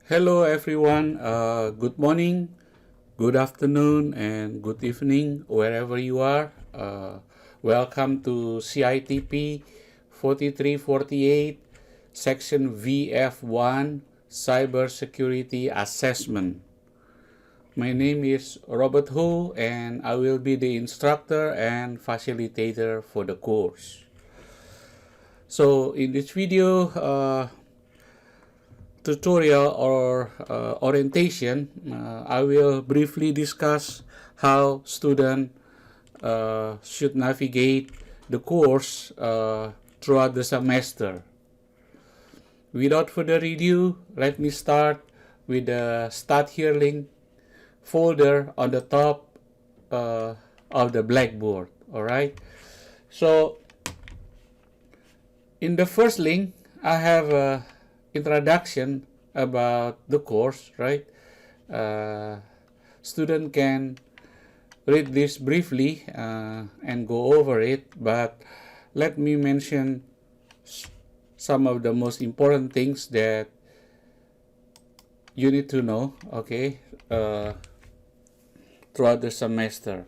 Hello everyone, good morning, good afternoon, and good evening wherever you are. Welcome to CITP 4348, Section VF1, Cybersecurity Assessment. My name is Robert Ho and I will be the instructor and facilitator for the course. So in this video, tutorial or orientation, I will briefly discuss how students should navigate the course throughout the semester. Without further ado, let me start with the Start Here link folder on the top of the Blackboard. Alright, so in the first link, I have a introduction about the course, right? Student can read this briefly and go over it, but let me mention some of the most important things that you need to know, okay, throughout the semester.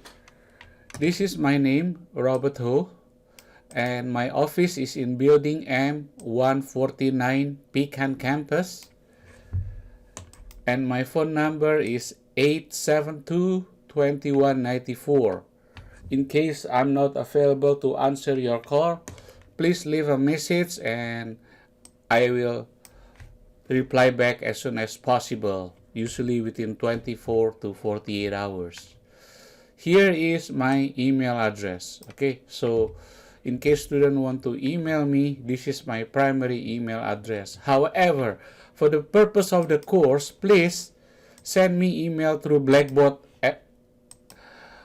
This is my name, Robert Ho, and my office is in Building M149 Pecan Campus, and my phone number is 872-2194. In case I'm not available to answer your call, please leave a message and I will reply back as soon as possible, usually within 24 to 48 hours. Here is my email address, okay? So in case students want to email me, this is my primary email address. However, for the purpose of the course, please send me email through Blackboard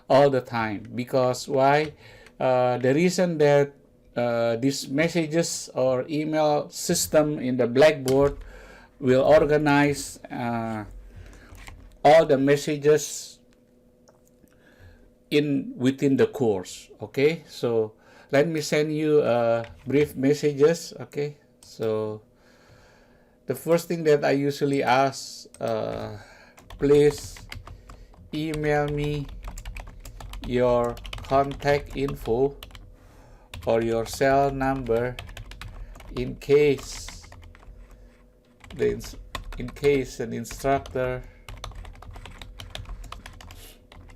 all the time. Because why? The reason that these messages or email system in the Blackboard will organize all the messages within the course. Okay, so let me send you brief messages. Okay, so the first thing that I usually ask, please email me your contact info or your cell number in case an instructor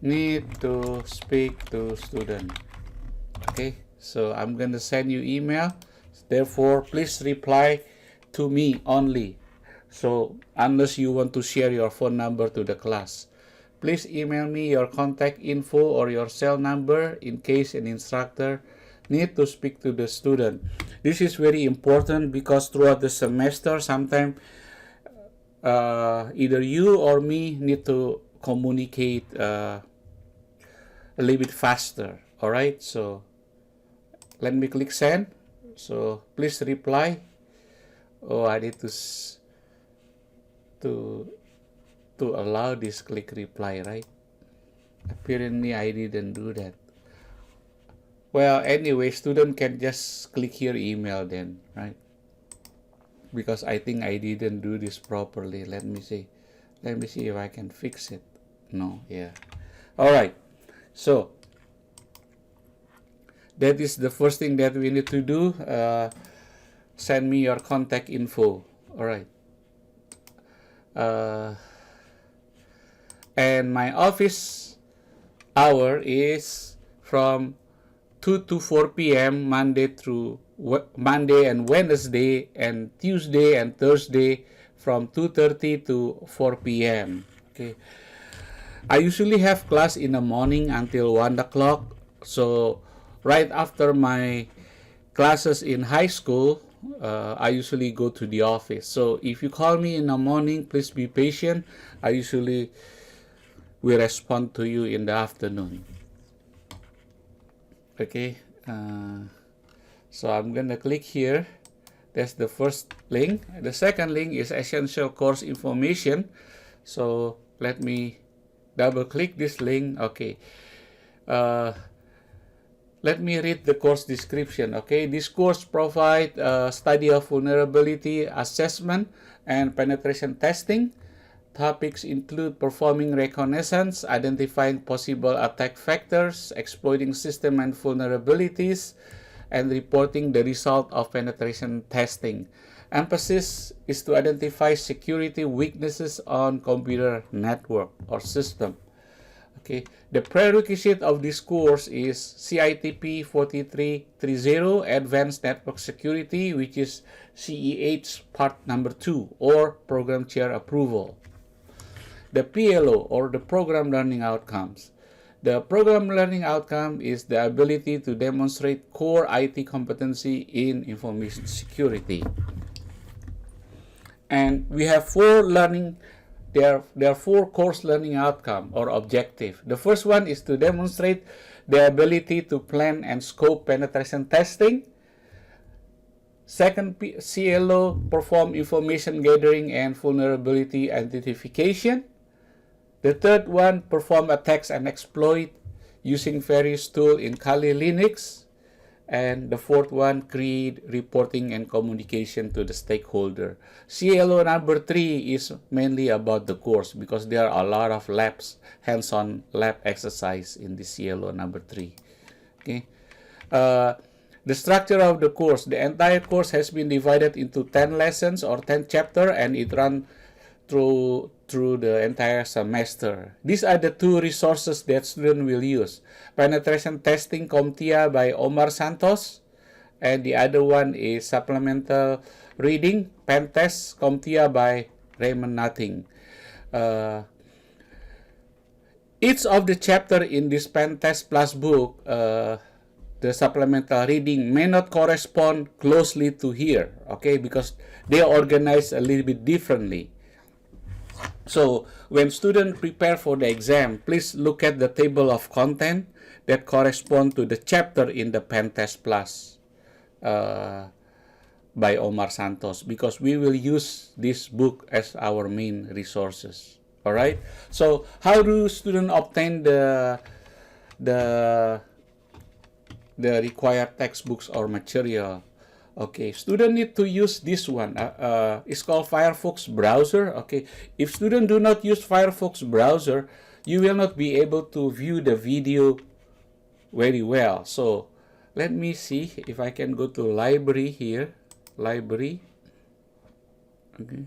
need to speak to student. Okay, so I'm gonna send you email, therefore please reply to me only. So unless you want to share your phone number to the class, please email me your contact info or your cell number in case an instructor need to speak to the student. This is very important because throughout the semester, sometimes either you or me need to communicate a little bit faster. All right, so let me click send. So please reply. Oh, I need to allow this click reply, right? Apparently I didn't do that. Well, anyway, student can just click here email then, right? Because I think I didn't do this properly. Let me see if I can fix it. No, yeah. All right, so that is the first thing that we need to do. Send me your contact info. All right. And my office hour is from 2 to 4 p.m. Monday and Wednesday, and Tuesday and Thursday from 2:30 to 4 p.m. Okay. I usually have class in the morning until 1 o'clock. So right after my classes in high school, I usually go to the office. So if you call me in the morning, please be patient. I usually will respond to you in the afternoon. Okay, so I'm gonna click here. That's the first link. The second link is essential course information. So let me double click this link. Okay, Let me read the course description. Okay, this course provides a study of vulnerability assessment and penetration testing. Topics include performing reconnaissance, identifying possible attack vectors, exploiting system and vulnerabilities, and reporting the result of penetration testing. Emphasis is to identify security weaknesses on computer network or system. Okay, the prerequisite of this course is CITP 4330 Advanced Network Security, which is CEH Part Number 2 or Program Chair Approval. The PLO or the Program Learning Outcomes. The program learning outcome is the ability to demonstrate core IT competency in information security. And we have there are four course learning outcome or objective. The first one is to demonstrate the ability to plan and scope penetration testing. Second, CLO perform information gathering and vulnerability identification. The third one, perform attacks and exploit using various tools in Kali Linux. And the fourth one, create reporting and communication to the stakeholder. CLO number 3 is mainly about the course because there are a lot of labs, hands-on lab exercise in the CLO number 3. Okay. The structure of the course, the entire course has been divided into 10 lessons or 10 chapters, and it runs through the entire semester. These are the two resources that students will use. Penetration Testing CompTIA by Omar Santos, and the other one is Supplemental Reading Pen Test CompTIA by Raymond Nothing. Each of the chapter in this Pen Test Plus book, the supplemental reading may not correspond closely to here, okay, because they are organized a little bit differently. So when students prepare for the exam, please look at the table of content that correspond to the chapter in the Pen Test Plus by Omar Santos, because we will use this book as our main resources. All right. So how do students obtain the required textbooks or material? Okay, student need to use this one. It's called Firefox browser. Okay, if student do not use Firefox browser, you will not be able to view the video very well. So let me see if I can go to library here. Library. Okay.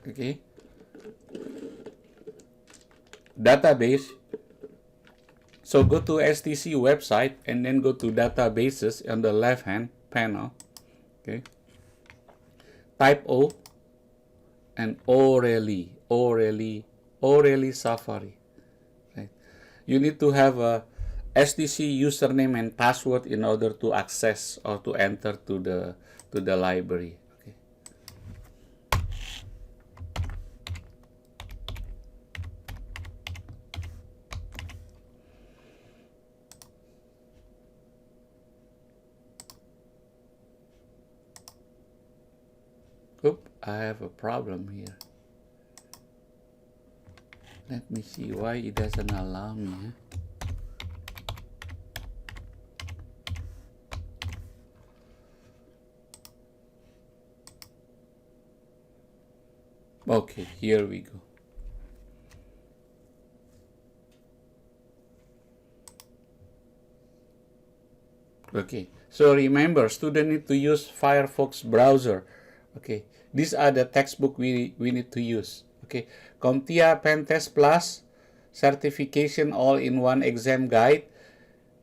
Okay. Database. So go to STC website and then go to databases on the left hand panel. Okay. Type O and O'Reilly Safari. Right. You need to have a STC username and password in order to access or to enter to the library. Okay. Oop, I have a problem here. Let me see why it doesn't allow me. Okay, here we go. Okay, so remember, student need to use Firefox browser. Okay, these are the textbook we need to use. Okay, CompTIA Pen Test Plus Certification All-in-One Exam Guide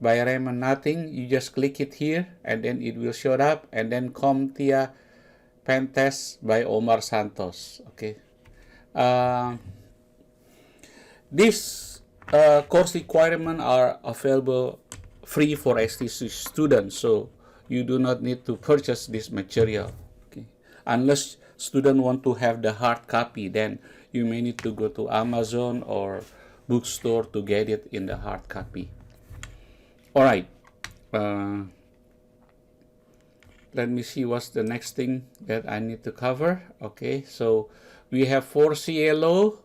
by Raymond Nothing. You just click it here and then it will show up, and then CompTIA Pen Test by Omar Santos. Okay, these course requirements are available free for STC students, so you do not need to purchase this material. Okay, unless student want to have the hard copy, then you may need to go to Amazon or bookstore to get it in the hard copy. All right. Let me see what's the next thing that I need to cover. Okay, so we have 4 CLO,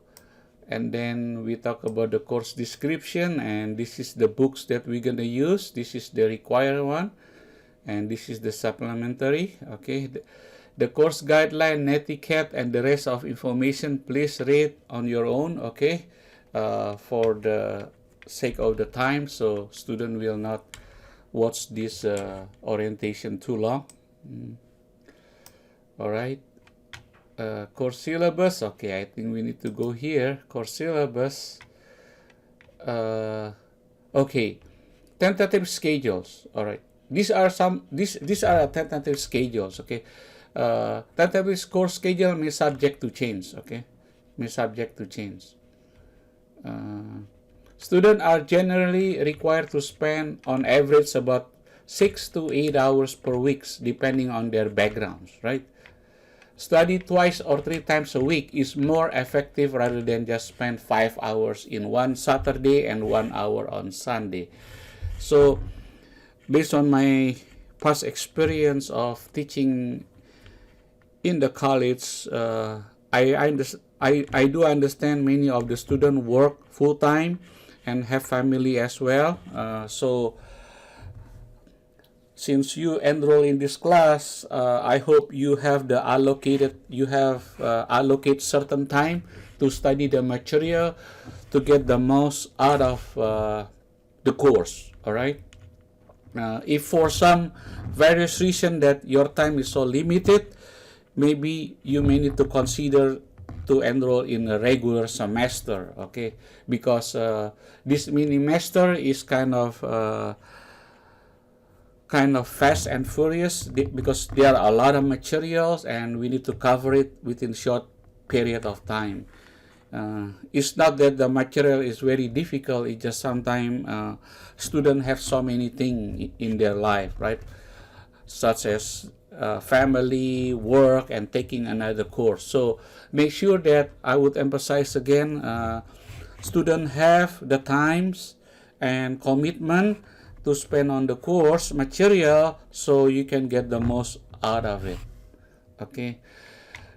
And then we talk about the course description, and this is the books that we're gonna use. This is the required one, and this is the supplementary. Okay, the course guideline, netiquette, and the rest of information please read on your own. Okay, for the sake of the time, so student will not watch this orientation too long. All right. Course syllabus. Okay, I think we need to go here. Course syllabus. Okay, tentative schedules. All right, these are tentative schedules. Okay, tentative course schedule may subject to change. Okay, may subject to change. Students are generally required to spend on average about 6 to 8 hours per week, depending on their backgrounds. Right. Study twice or 3 times a week is more effective rather than just spend 5 hours in one Saturday and 1 hour on Sunday. So, based on my past experience of teaching in the college, I do understand many of the students work full-time and have family as well. So, since you enroll in this class, I hope you have allocate certain time to study the material to get the most out of the course. All right. If for some various reason that your time is so limited, maybe you may need to consider to enroll in a regular semester. Okay, because this mini semester is kind of fast and furious because there are a lot of materials and we need to cover it within short period of time. It's not that the material is very difficult, it's just sometimes students have so many things in their life, right? Such as family, work, and taking another course. So make sure that, I would emphasize again, students have the times and commitment to spend on the course material so you can get the most out of it. Okay,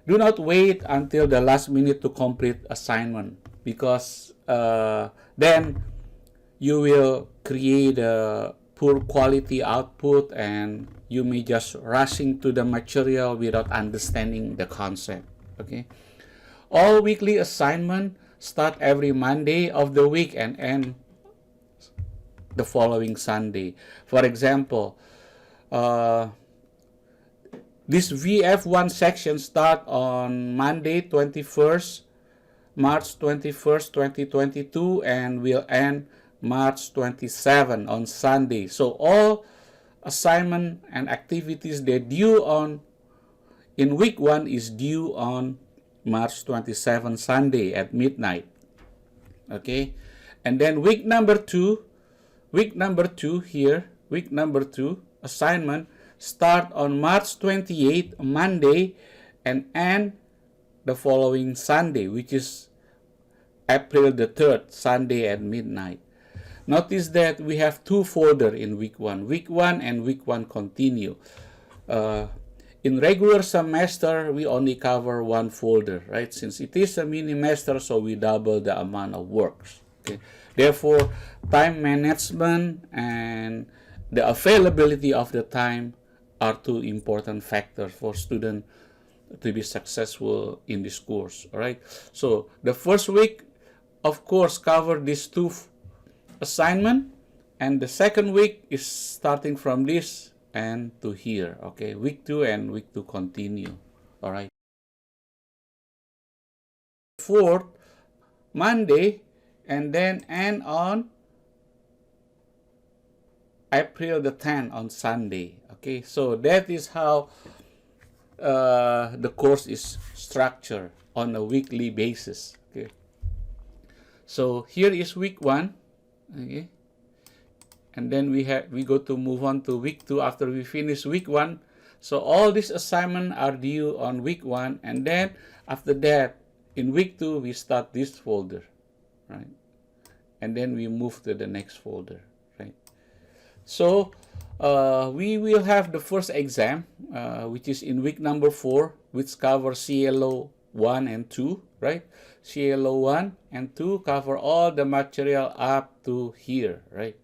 do not wait until the last minute to complete assignment, because then you will create a poor quality output and you may just rushing to the material without understanding the concept. Okay, all weekly assignment start every Monday of the week and end the following Sunday. For example, this VF1 section start on Monday 21st, March 21st, 2022 and will end March 27 on Sunday. So all assignment and activities that due on in week 1 is due on March 27 Sunday at midnight. Okay, and then week number 2 assignment start on March 28 Monday and end the following Sunday, which is April the 3rd, Sunday at midnight. Notice that we have 2 folders in week 1. Week 1 and week 1 continue. In regular semester, we only cover 1 folder, right? Since it is a mini semester, so we double the amount of works. Okay. Therefore, time management and the availability of the time are 2 important factors for students to be successful in this course. All right. So the first week, of course, cover these 2 assignment, and the second week is starting from this and to here. Okay, week 2 and week 2 continue. All right. 4th Monday and then end on April the 10th on Sunday. Okay, so that is how the course is structured on a weekly basis. Okay, so here is week 1. Okay, and then we go to move on to week 2 after we finish week 1. So all these assignments are due on week 1, and then after that in week 2 we start this folder, right? And then we move to the next folder, right? So we will have the first exam, which is in week number 4, which covers CLO 1 and 2, right? CLO 1 and 2 cover all the material up to here, right?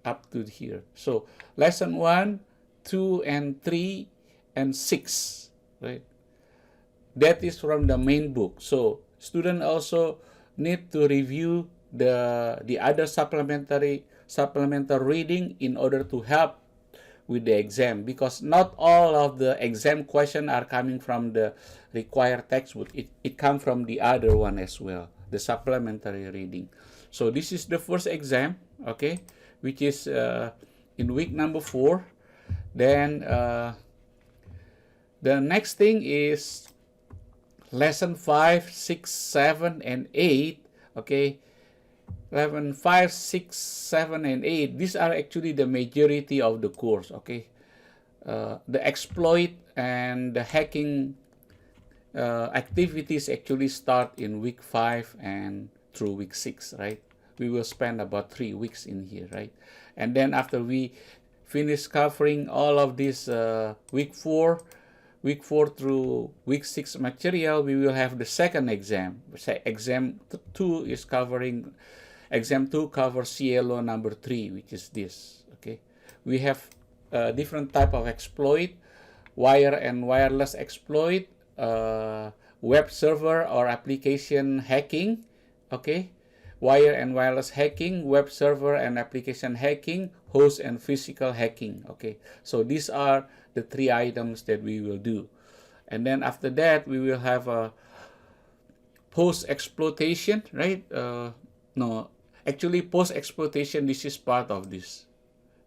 Up to here. So lesson 1, 2, and 3, and 6, right? That is from the main book. So student also need to review the other supplementary reading in order to help with the exam, because not all of the exam questions are coming from the required textbook. It comes from the other one as well, the supplementary reading. So this is the first exam, okay, which is in week number 4. Then the next thing is lesson 5, 6, 7, and 8, okay. 11, 5, 6, 7, and 8. These are actually the majority of the course, okay. The exploit and the hacking activities actually start in week 5 and through week 6, right? We will spend about 3 weeks in here, right? And then after we finish covering all of this week 4 through week 6 material, we will have the second exam. Exam 2 is covering, exam 2 covers CLO number 3, which is this, okay. We have different type of exploit: wire and wireless exploit, web server or application hacking, okay, wire and wireless hacking, web server and application hacking, host and physical hacking, okay. So these are the 3 items that we will do. And then after that, we will have a post-exploitation, right? No, actually post-exploitation, this is part of this.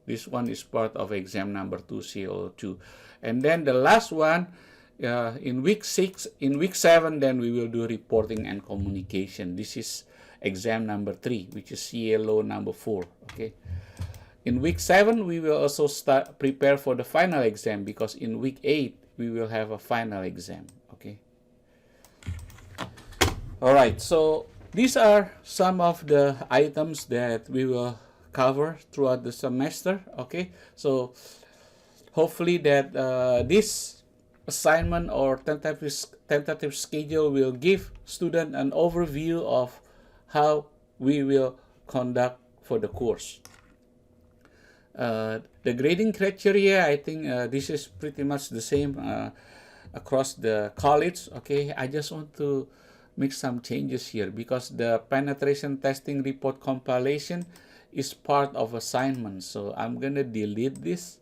This one is part of exam number 2, CO2. And then the last one, in week 7, then we will do reporting and communication. This is exam number 3, which is CLO number 4, okay. In week 7, we will also prepare for the final exam, because in week 8, we will have a final exam, okay. All right, so these are some of the items that we will cover throughout the semester, okay. So hopefully that this assignment or tentative schedule will give student an overview of how we will conduct for the course. The grading criteria, I think this is pretty much the same across the college, okay. I just want to make some changes here, because the penetration testing report compilation is part of assignment. So I'm gonna delete this.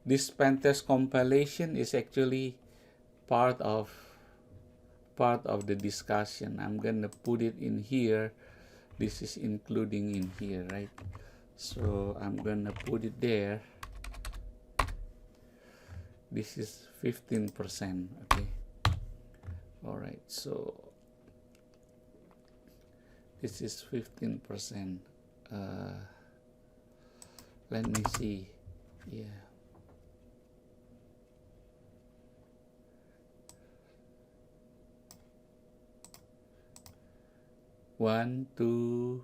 This pen test compilation is actually part of the discussion. I'm gonna put it in here. This is including in here, right? So I'm gonna put it there. This is 15%, okay. All right, so this is 15%. Let me see. Yeah. One, two,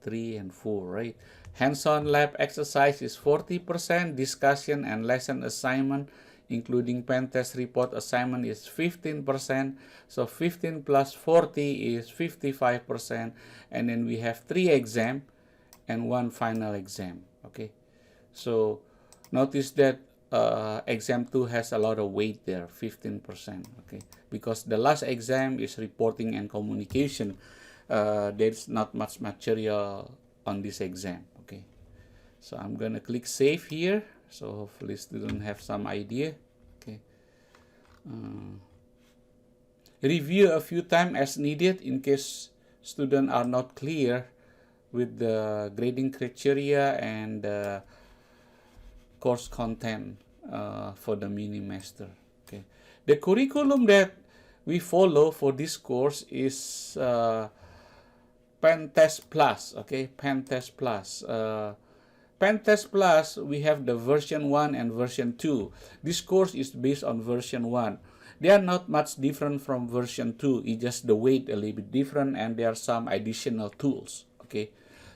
3, and 4, right? Hands-on lab exercise is 40%. Discussion and lesson assignment, including pen test report assignment, is 15%. So 15 plus 40 is 55%. And then we have 3 exams and 1 final exam, okay? So notice that exam 2 has a lot of weight there, 15%, okay? Because the last exam is reporting and communication. There's not much material on this exam, okay. So I'm gonna click save here, so hopefully students have some idea, okay. Review a few times as needed in case students are not clear with the grading criteria and course content for the mini master, okay. The curriculum that we follow for this course is Pen Test Plus, okay, Pen Test Plus. Pen Test Plus, we have the version 1 and version 2. This course is based on version 1. They are not much different from version 2. It's just the weight a little bit different, and there are some additional tools, okay.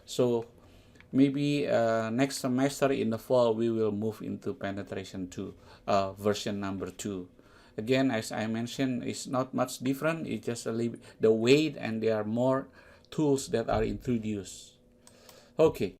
So maybe next semester in the fall, we will move into penetration 2, version number 2. Again, as I mentioned, it's not much different. It's just the weight, and there are more tools that are introduced. Okay.